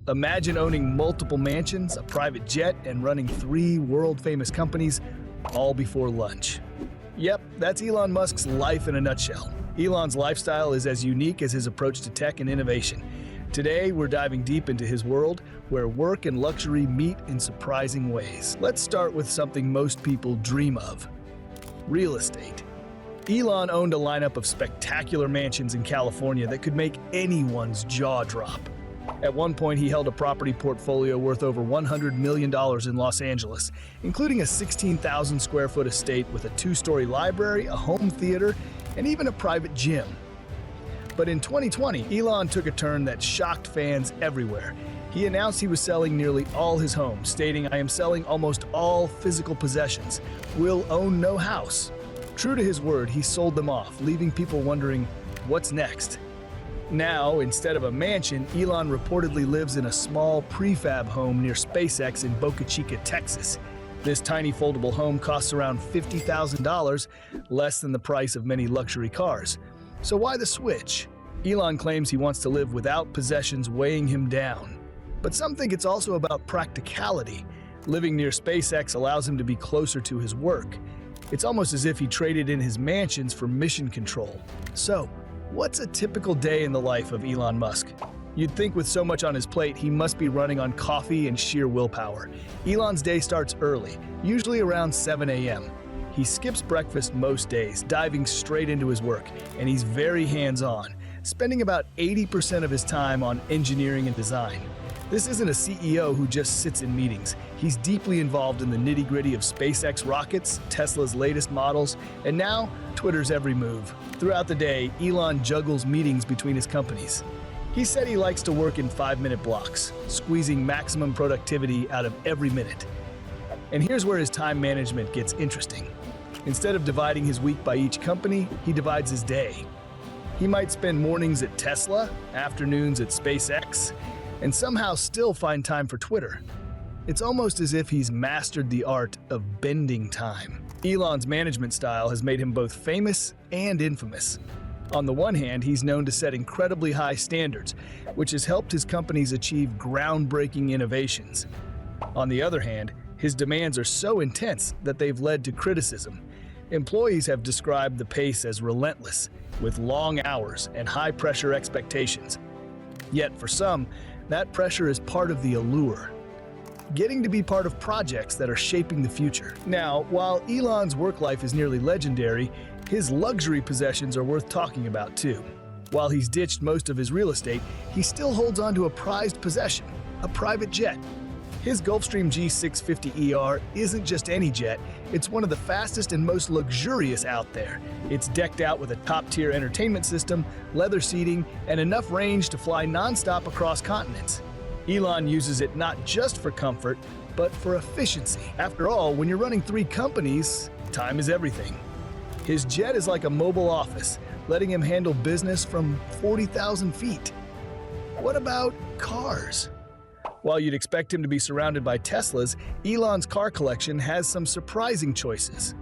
Imagine owning multiple mansions, a private jet, and running 3 world-famous companies, all before lunch. Yep, that's Elon Musk's life in a nutshell. Elon's lifestyle is as unique as his approach to tech and innovation. Today, we're diving deep into his world, where work and luxury meet in surprising ways. Let's start with something most people dream of: real estate. Elon owned a lineup of spectacular mansions in California that could make anyone's jaw drop. At one point, he held a property portfolio worth over $100 million in Los Angeles, including a 16,000 square foot estate with a 2-story library, a home theater, and even a private gym. But in 2020, Elon took a turn that shocked fans everywhere. He announced he was selling nearly all his homes, stating, "I am selling almost all physical possessions. Will own no house." True to his word, he sold them off, leaving people wondering, what's next? Now, instead of a mansion, Elon reportedly lives in a small prefab home near SpaceX in Boca Chica, Texas. This tiny foldable home costs around $50,000, less than the price of many luxury cars. So why the switch? Elon claims he wants to live without possessions weighing him down. But some think it's also about practicality. Living near SpaceX allows him to be closer to his work. It's almost as if he traded in his mansions for mission control. So, what's a typical day in the life of Elon Musk? You'd think with so much on his plate, he must be running on coffee and sheer willpower. Elon's day starts early, usually around 7 a.m. He skips breakfast most days, diving straight into his work, and he's very hands-on, spending about 80% of his time on engineering and design. This isn't a CEO who just sits in meetings. He's deeply involved in the nitty-gritty of SpaceX rockets, Tesla's latest models, and now, Twitter's every move. Throughout the day, Elon juggles meetings between his companies. He said he likes to work in 5-minute blocks, squeezing maximum productivity out of every minute. And here's where his time management gets interesting. Instead of dividing his week by each company, he divides his day. He might spend mornings at Tesla, afternoons at SpaceX, and somehow still find time for Twitter. It's almost as if he's mastered the art of bending time. Elon's management style has made him both famous and infamous. On the one hand, he's known to set incredibly high standards, which has helped his companies achieve groundbreaking innovations. On the other hand, his demands are so intense that they've led to criticism. Employees have described the pace as relentless, with long hours and high-pressure expectations. Yet for some, that pressure is part of the allure, getting to be part of projects that are shaping the future. Now, while Elon's work life is nearly legendary, his luxury possessions are worth talking about too. While he's ditched most of his real estate, he still holds on to a prized possession, a private jet. His Gulfstream G650ER isn't just any jet, it's one of the fastest and most luxurious out there. It's decked out with a top-tier entertainment system, leather seating, and enough range to fly non-stop across continents. Elon uses it not just for comfort, but for efficiency. After all, when you're running 3 companies, time is everything. His jet is like a mobile office, letting him handle business from 40,000 feet. What about cars? While you'd expect him to be surrounded by Teslas, Elon's car collection has some surprising choices.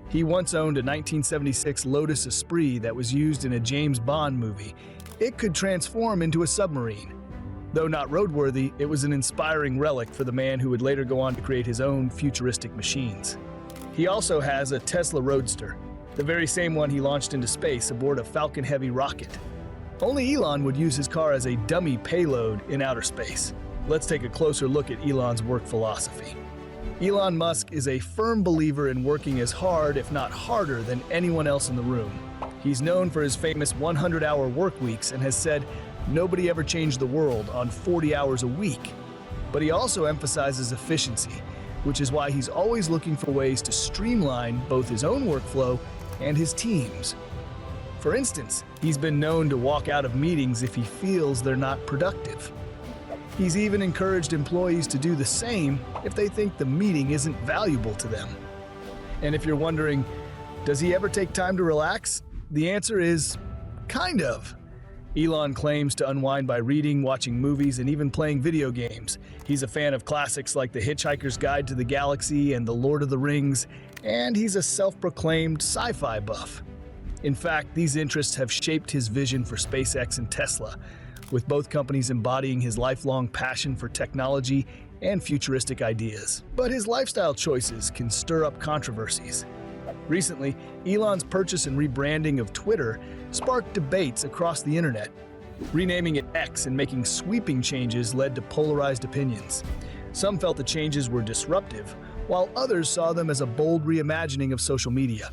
He once owned a 1976 Lotus Esprit that was used in a James Bond movie. It could transform into a submarine. Though not roadworthy, it was an inspiring relic for the man who would later go on to create his own futuristic machines. He also has a Tesla Roadster, the very same one he launched into space aboard a Falcon Heavy rocket. Only Elon would use his car as a dummy payload in outer space. Let's take a closer look at Elon's work philosophy. Elon Musk is a firm believer in working as hard, if not harder, than anyone else in the room. He's known for his famous 100-hour work weeks and has said, "Nobody ever changed the world on 40 hours a week." But he also emphasizes efficiency, which is why he's always looking for ways to streamline both his own workflow and his team's. For instance, he's been known to walk out of meetings if he feels they're not productive. He's even encouraged employees to do the same if they think the meeting isn't valuable to them. And if you're wondering, does he ever take time to relax? The answer is, kind of. Elon claims to unwind by reading, watching movies, and even playing video games. He's a fan of classics like The Hitchhiker's Guide to the Galaxy and The Lord of the Rings, and he's a self-proclaimed sci-fi buff. In fact, these interests have shaped his vision for SpaceX and Tesla. with both companies embodying his lifelong passion for technology and futuristic ideas. But his lifestyle choices can stir up controversies. Recently, Elon's purchase and rebranding of Twitter sparked debates across the internet. Renaming it X and making sweeping changes led to polarized opinions. Some felt the changes were disruptive, while others saw them as a bold reimagining of social media.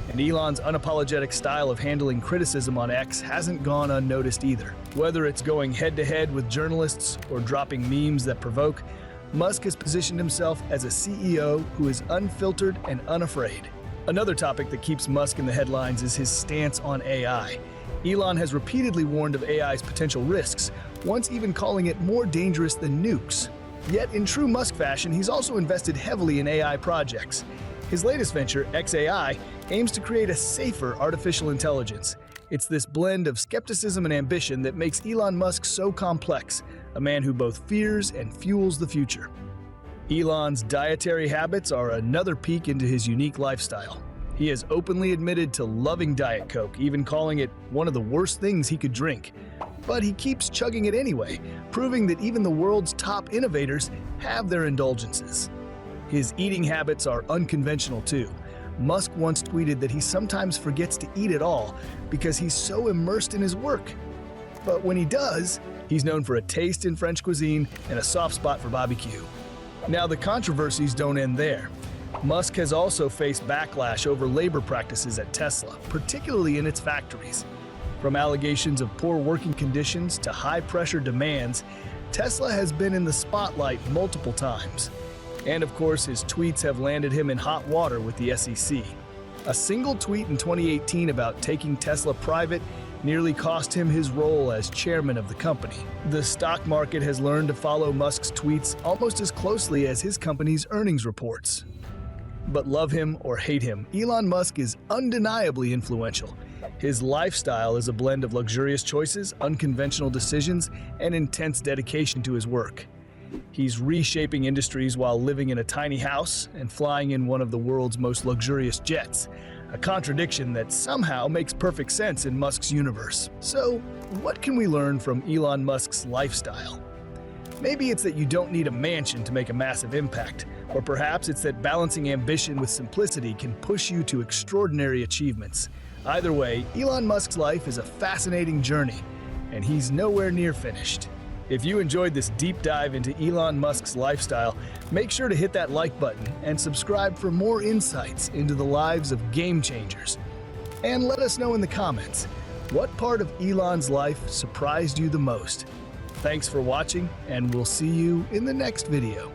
And Elon's unapologetic style of handling criticism on X hasn't gone unnoticed either. Whether it's going head-to-head with journalists or dropping memes that provoke, Musk has positioned himself as a CEO who is unfiltered and unafraid. Another topic that keeps Musk in the headlines is his stance on AI. Elon has repeatedly warned of AI's potential risks, once even calling it more dangerous than nukes. Yet, in true Musk fashion, he's also invested heavily in AI projects. His latest venture, xAI, aims to create a safer artificial intelligence. It's this blend of skepticism and ambition that makes Elon Musk so complex, a man who both fears and fuels the future. Elon's dietary habits are another peek into his unique lifestyle. He has openly admitted to loving Diet Coke, even calling it one of the worst things he could drink. But he keeps chugging it anyway, proving that even the world's top innovators have their indulgences. His eating habits are unconventional too. Musk once tweeted that he sometimes forgets to eat at all because he's so immersed in his work. But when he does, he's known for a taste in French cuisine and a soft spot for barbecue. Now, the controversies don't end there. Musk has also faced backlash over labor practices at Tesla, particularly in its factories. From allegations of poor working conditions to high-pressure demands, Tesla has been in the spotlight multiple times. And of course, his tweets have landed him in hot water with the SEC. A single tweet in 2018 about taking Tesla private nearly cost him his role as chairman of the company. The stock market has learned to follow Musk's tweets almost as closely as his company's earnings reports. But love him or hate him, Elon Musk is undeniably influential. His lifestyle is a blend of luxurious choices, unconventional decisions, and intense dedication to his work. He's reshaping industries while living in a tiny house and flying in one of the world's most luxurious jets, a contradiction that somehow makes perfect sense in Musk's universe. So, what can we learn from Elon Musk's lifestyle? Maybe it's that you don't need a mansion to make a massive impact, or perhaps it's that balancing ambition with simplicity can push you to extraordinary achievements. Either way, Elon Musk's life is a fascinating journey, and he's nowhere near finished. If you enjoyed this deep dive into Elon Musk's lifestyle, make sure to hit that like button and subscribe for more insights into the lives of game changers. And let us know in the comments, what part of Elon's life surprised you the most? Thanks for watching, and we'll see you in the next video.